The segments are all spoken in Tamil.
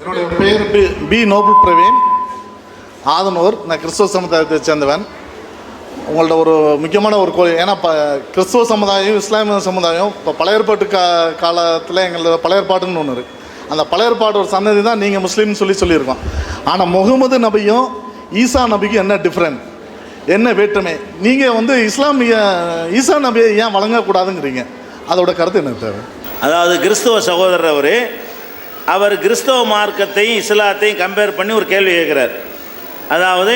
என்னுடைய பெயர் பி நோபல் பிரவீன் ஆதனூர். நான் கிறிஸ்துவ சமுதாயத்தை சேர்ந்தவன். உங்கள்ட்ட ஒரு முக்கியமான ஒரு கோயில், ஏன்னா இப்போ கிறிஸ்துவ சமுதாயம் இஸ்லாமிய சமுதாயம் இப்போ பழைய ஏற்பாட்டு காலத்தில் எங்களோட பழைய ஏற்பாடுன்னு ஒன்று இருக்குது. அந்த பழைய ஏற்பாடு ஒரு சன்னதி தான் நீங்கள் முஸ்லீம்னு சொல்லியிருக்கோம். ஆனால் முகமது நபியும் ஈசா நபிக்கும் என்ன டிஃப்ரெண்ட், என்ன வேற்றுமை? நீங்கள் இஸ்லாமிய ஈசா நபியை ஏன் வழங்கக்கூடாதுங்கிறீங்க, அதோட கருத்து என்ன தேவை? அதாவது கிறிஸ்தவ சகோதரர் அவர் கிறிஸ்தவ மார்க்கத்தையும் இஸ்லாத்தையும் கம்பேர் பண்ணி ஒரு கேள்வி கேட்குறார். அதாவது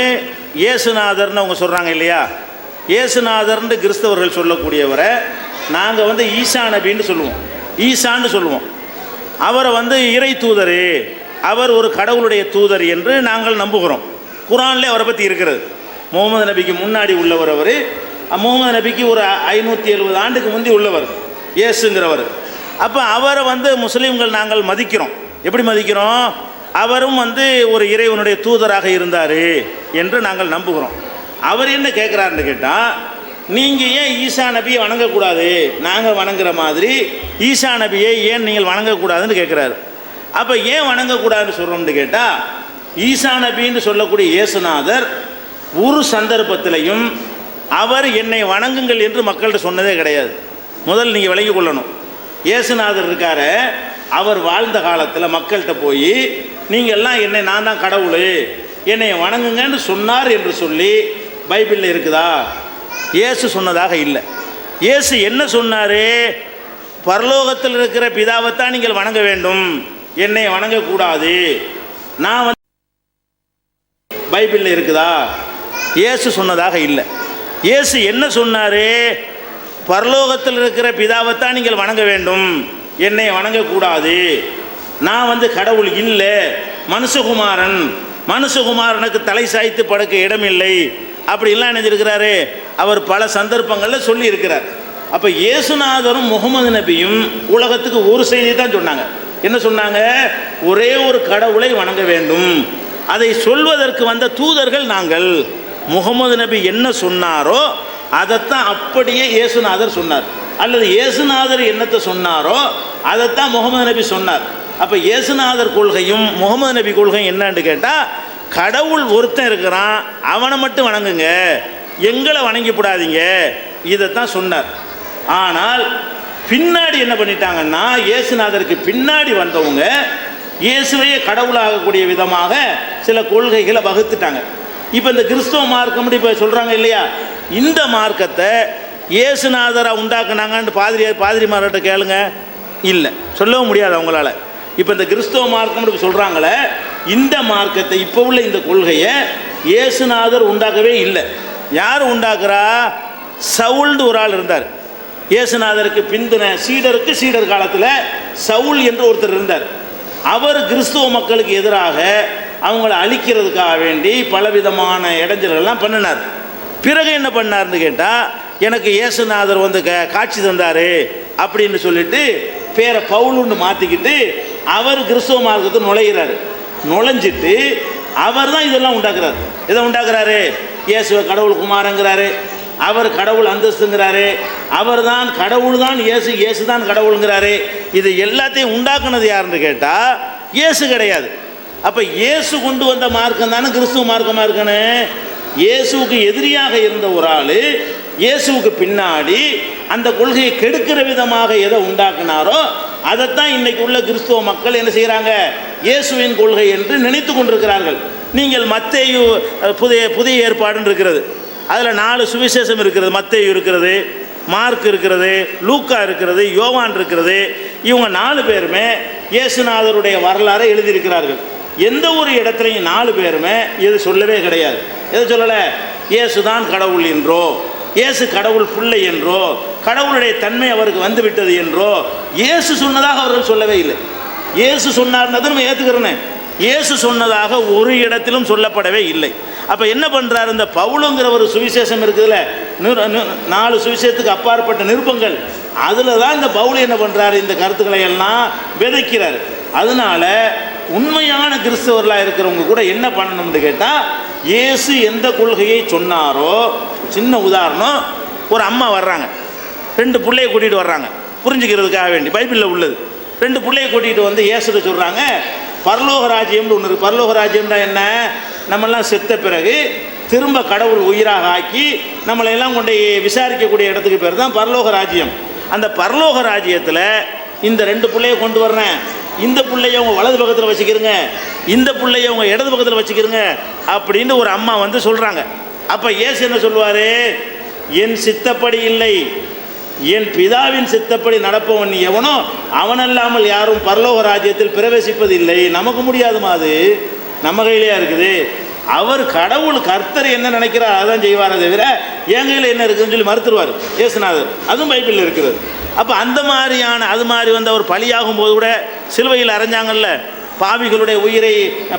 இயேசுநாதர்னு அவங்க சொல்கிறாங்க இல்லையா, இயேசுநாதர்னு கிறிஸ்தவர்கள் சொல்லக்கூடியவரை நாங்கள் ஈசா நபின்னு சொல்லுவோம், ஈசான்னு சொல்லுவோம். அவரை இறை தூதர், அவர் ஒரு கடவுளுடைய தூதர் என்று நாங்கள் நம்புகிறோம். குரான்லேயே அவரை பற்றி இருக்கிறது. முகமது நபிக்கு முன்னாடி உள்ளவர் அவர். முகமது நபிக்கு ஒரு 570 ஆண்டுக்கு முந்தி உள்ளவர் இயேசுங்கிறவர். அப்போ அவரை முஸ்லீம்கள் நாங்கள் மதிக்கிறோம். எப்படி மதிக்கிறோம்? அவரும் ஒரு இறைவனுடைய தூதராக இருந்தார் என்று நாங்கள் நம்புகிறோம். அவர் என்ன கேட்குறாருன்னு கேட்டால், நீங்கள் ஏன் ஈசா நபியை வணங்கக்கூடாது, நாங்கள் வணங்குற மாதிரி ஈசா நபியை ஏன் நீங்கள் வணங்கக்கூடாதுன்னு கேட்குறாரு. அப்போ ஏன் வணங்கக்கூடாதுன்னு சொல்கிறோம்னு கேட்டால், ஈசா நபின்னு சொல்லக்கூடிய இயேசுநாதர் ஒரு சந்தர்ப்பத்திலையும் அவர் என்னை வணங்குங்கள் என்று மக்கள்கிட்ட சொன்னதே கிடையாது. முதல் நீங்கள் விளங்கி கொள்ளணும். இயேசுநாதர் இருக்கார், அவர் வாழ்ந்த காலத்தில் மக்கள்கிட்ட போய் நீங்கள் எல்லாம் என்னை நான் தான் கடவுள், என்னை வணங்குங்கன்னு சொன்னார் என்று சொல்லி பைபிளில் இருக்குதா? இயேசு சொன்னதாக இல்லை. இயேசு என்ன சொன்னார்? பரலோகத்தில் இருக்கிற பிதாவைத்தான் நீங்கள் வணங்க வேண்டும், என்னை வணங்கக்கூடாது. நான் பைபிளில் இருக்குதா? இயேசு சொன்னதாக இல்லை. இயேசு என்ன சொன்னார்? பரலோகத்தில் இருக்கிற பிதாவைத்தான் நீங்கள் வணங்க வேண்டும், என்னை வணங்கக்கூடாது. நான் கடவுள் இல்லை, மனுஷகுமாரன், மனுஷகுமாரனுக்கு தலை சாய்த்து படுக்க இடமில்லை அப்படிலாம் நினைஞ்சிருக்கிறாரு. அவர் பல சந்தர்ப்பங்களில் சொல்லி இருக்கிறார். அப்போ இயேசுநாதரும் முகமது நபியும் உலகத்துக்கு ஒரு செய்தி தான் சொன்னாங்க. என்ன சொன்னாங்க? ஒரே ஒரு கடவுளை வணங்க வேண்டும். அதை சொல்வதற்கு வந்த தூதர்கள் நாங்கள். முகமது நபி என்ன சொன்னாரோ அதைத்தான் அப்படியே இயேசுநாதர் சொன்னார், அல்லது இயேசுநாதர் என்னத்தை சொன்னாரோ அதைத்தான் முகமது நபி சொன்னார். அப்போ இயேசுநாதர் கொள்கையும் முகமது நபி கொள்கையும் என்னன்னு கேட்டால், கடவுள் ஒருத்தன் இருக்கிறான், அவனை மட்டும் வணங்குங்க, எங்களை வணங்கிவிடாதீங்க, இதைத்தான் சொன்னார். ஆனால் பின்னாடி என்ன பண்ணிட்டாங்கன்னா, இயேசுநாதருக்கு பின்னாடி வந்தவங்க இயேசுவையே கடவுளாகக்கூடிய விதமாக சில கொள்கைகளை வகுத்துட்டாங்க. இப்போ இந்த கிறிஸ்தவ மார்க்கம் இப்போ சொல்கிறாங்க இல்லையா, இந்த மார்க்கத்தை இயேசுநாதராக உண்டாக்குனாங்கன்னு பாதிரிமார்கிட்ட கேளுங்க, இல்லை, சொல்லவும் முடியாது அவங்களால. இப்போ இந்த கிறிஸ்தவ மார்க்கம் சொல்கிறாங்களே, இந்த மார்க்கத்தை இப்போ உள்ள இந்த கொள்கையை இயேசுநாதர் உண்டாக்கவே இல்லை. யார் உண்டாக்குறா? சவுல்னு ஒரு ஆள் இருந்தார். இயேசுநாதருக்கு பிந்தின சீடர் காலத்தில் சவுல் என்று ஒருத்தர் இருந்தார். அவர் கிறிஸ்துவ மக்களுக்கு எதிராக அவங்கள அழிக்கிறதுக்காக வேண்டி பலவிதமான இடைஞ்சல்கள்லாம் பண்ணினார். பிறகு என்ன பண்ணார்னு கேட்டால், எனக்கு இயேசுநாதர் காட்சி தந்தார் அப்படின்னு சொல்லிட்டு பேரை பவுலுன்னு மாற்றிக்கிட்டு அவர் கிறிஸ்துவ மார்க்கத்தை நுழைஞ்சிட்டு அவர் தான் இதெல்லாம் உண்டாக்குறாரு. இதை உண்டாக்குறாரு, இயேசுவை கடவுள் குமாரங்கிறாரு, அவர் கடவுள் அந்தஸ்துங்கிறாரு, அவர் தான் கடவுள் தான் இயேசு தான் கடவுளுங்கிறாரு. இது எல்லாத்தையும் உண்டாக்குனது யாருன்னு கேட்டால் இயேசு கிடையாது. அப்போ இயேசு கொண்டு வந்த மார்க்கம் தானே கிறிஸ்துவ மார்க்கமாக இருக்கணும். இயேசுவுக்கு எதிரியாக இருந்த ஒரு ஆள் இயேசுவுக்கு பின்னாடி அந்த கொள்கையை கெடுக்கிற விதமாக எதை உண்டாக்குனாரோ அதைத்தான் இன்றைக்கு உள்ள கிறிஸ்துவ மக்கள் என்ன செய்கிறாங்க? இயேசுவின் கொள்கை என்று நினைத்து கொண்டிருக்கிறார்கள். நீங்கள் மத்தேயு புதிய ஏற்பாடுன்னு இருக்கிறது, அதில் 4 சுவிசேஷம் இருக்கிறது. மத்தேயு இருக்கிறது, மார்க் இருக்கிறது, லூக்கா இருக்கிறது, யோவான் இருக்கிறது. இவங்க 4 பேருமே இயேசுநாதருடைய வரலாறை எழுதியிருக்கிறார்கள். எந்த ஒரு இடத்துலையும் 4 பேருமே இது சொல்லவே கிடையாது. எதை சொல்லலை? இயேசு தான் கடவுள் என்றோ, இயேசு கடவுள் பிள்ளை என்றோ, கடவுளுடைய தன்மை அவருக்கு வந்துவிட்டது என்றோ இயேசு சொன்னதாக அவர்கள் சொல்லவே இல்லை. இயேசு சொன்னார்னு நம்ம ஏற்றுக்கிறேன்னு, இயேசு சொன்னதாக ஒரு இடத்திலும் சொல்லப்படவே இல்லை. அப்போ என்ன பண்ணுறாரு? இந்த பவுலுங்கிற ஒரு சுவிசேஷம் இருக்குதுல்ல, 4 சுவிசேஷத்துக்கு அப்பாற்பட்ட நிருபங்கள், அதில் தான் இந்த பவுல் என்ன பண்ணுறாரு? இந்த கருத்துக்களை எல்லாம் விதைக்கிறார். அதனால் உண்மையான கிறிஸ்தவர்களாக இருக்கிறவங்க கூட என்ன பண்ணணும்னு கேட்டால், இயேசு எந்த கொள்கையை சொன்னாரோ, சின்ன உதாரணம், ஒரு அம்மா வர்றாங்க, 2 பிள்ளையை கூட்டிகிட்டு வர்றாங்க, புரிஞ்சுக்கிறதுக்காக வேண்டி பைபிளில் உள்ளது. 2 பிள்ளையை கூட்டிகிட்டு இயேசுகிட்ட சொல்கிறாங்க, பரலோக ராஜ்யம்னு ஒன்று இருக்குது. பரலோக ராஜ்யம்னா என்ன? நம்மெல்லாம் செத்த பிறகு திரும்ப கடவுள் உயிராக ஆக்கி நம்மளையெல்லாம் கொண்டு விசாரிக்கக்கூடிய இடத்துக்கு பேர் தான் பரலோக ராஜ்யம். அந்த பரலோக ராஜ்யத்தில் இந்த 2 பிள்ளையை கொண்டு வர்றேன், இந்த பிள்ளைய உங்கள் வலது பக்கத்தில் வச்சுக்கிறங்க, இந்த பிள்ளைய உங்கள் இடது பக்கத்தில் வச்சுக்கிறங்க அப்படின்னு ஒரு அம்மா வந்து சொல்கிறாங்க. அப்போ இயேசு என்ன சொல்லுவார்? என் சித்தப்படி இல்லை, என் பிதாவின் சித்தப்படி நடப்பவன் எவனோ அவனல்லாமல் யாரும் பரலோக ராஜ்யத்தில் பிரவேசிப்பது இல்லை. நமக்கு முடியாதுமா, அது நம்ம கையிலேயே இருக்குது. அவர் கடவுள் கர்த்தர் என்ன நினைக்கிறார் அதான் செய்வாரே தவிர என் கையில் என்ன இருக்குதுன்னு சொல்லி மறுத்துருவார் இயேசுநாதர். அதுவும் பைபிளில் இருக்கிறது. அப்போ அந்த மாதிரியான அது மாதிரி வந்து அவர் பலியாகும் போது கூட சிலுவையில் அரைஞ்சாங்கல்ல, பாவிகளுடைய உயிரை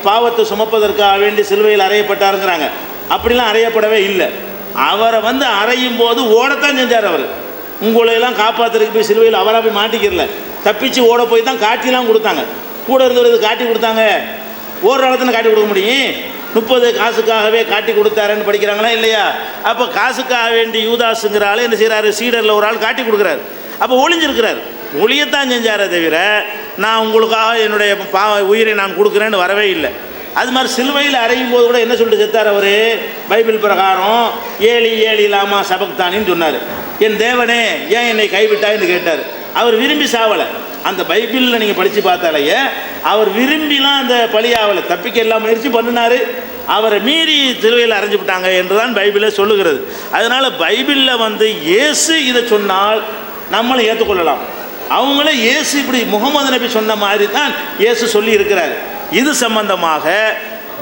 பாவத்தை சுமப்பதற்காக வேண்டி சிலுவையில் அறையப்பட்டாருங்கிறாங்க. அப்படிலாம் அறையப்படவே இல்லை. அவரை வந்து அறையும் போது ஓடத்தான் செஞ்சார். அவர் உங்களையெல்லாம் காப்பாற்றுறதுக்கு போய் சிலுவையில் அவராக போய் மாட்டிக்கிறல, தப்பிச்சு ஓட போய் தான் காட்டிலாம் கொடுத்தாங்க. கூட இருந்தவருக்கு காட்டி கொடுத்தாங்க. ஓடுற இடத்துல காட்டி கொடுக்க முடியும்? 30 காசுக்காகவே காட்டி கொடுத்தாருன்னு படிக்கிறாங்களா இல்லையா? அப்போ காசுக்காக வேண்டி யூதாஸுங்கிற ஆள் என்ன செய்கிறாரு? சீடரில் ஒரு ஆள் காட்டி கொடுக்குறாரு. அப்போ ஒளிஞ்சிருக்கிறார். ஒளியத்தான் செஞ்சாரே தவிர நான் உங்களுக்காக என்னுடைய உயிரை நான் கொடுக்குறேன்னு வரவே இல்லை. அது மாதிரி சிலுவையில் அறையும் போது கூட என்ன சொல்லிட்டு செத்தார் அவர்? பைபிள் பிரகாரம் ஏலி ஏலி லாமா சபக்தானின்னு சொன்னார். என் தேவனே ஏன் என்னை கைவிட்டாயின்னு கேட்டார். அவர் விரும்பி சாவலை. அந்த பைபிளில் நீங்கள் படித்து பார்த்தாலேயே அவர் விரும்பிலாம் அந்த பலியாவலை, தப்பிக்க எல்லாம் முயற்சி பண்ணினார். அவரை மீறி சிலுவையில் அரைஞ்சு விட்டாங்க என்று தான் பைபிளை சொல்லுகிறது. அதனால் பைபிளில் வந்து இயேசு இதை சொன்னால் நம்மளை ஏற்றுக்கொள்ளலாம். அவங்களே இயேசு இப்படி முகமது நபி சொன்ன மாதிரி தான் இயேசு சொல்லி இருக்கிறார். இது சம்பந்தமாக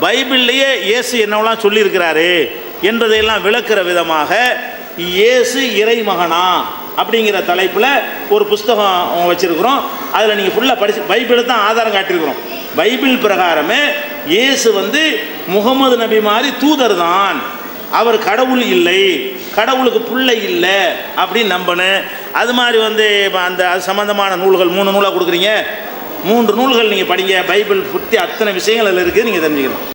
பைபிள்லேயே இயேசு என்னவெல்லாம் சொல்லியிருக்கிறாரு என்பதையெல்லாம் விளக்குற விதமாக இயேசு இறைமகனா அப்படிங்கிற தலைப்பில் ஒரு புஸ்தகம் வச்சுருக்கிறோம். அதில் நீங்கள் ஃபுல்லாக படித்து பைபிளை தான் ஆதாரம் காட்டியிருக்கிறோம். பைபிள் பிரகாரமே இயேசு வந்து முகமது நபி மாதிரி தூதர் தான், அவர் கடவுள் இல்லை, கடவுளுக்கு பிள்ளை இல்லை அப்படின்னு நம்பணும். அது மாதிரி வந்து அந்த அது சம்மந்தமான நூல்கள் 3 நூலாக கொடுக்குறீங்க. 3 நூல்கள் நீங்கள் படிங்க. பைபிள் பற்றி அத்தனை விஷயங்கள் அதில் இருக்குது, நீங்கள் தெரிஞ்சுக்கணும்.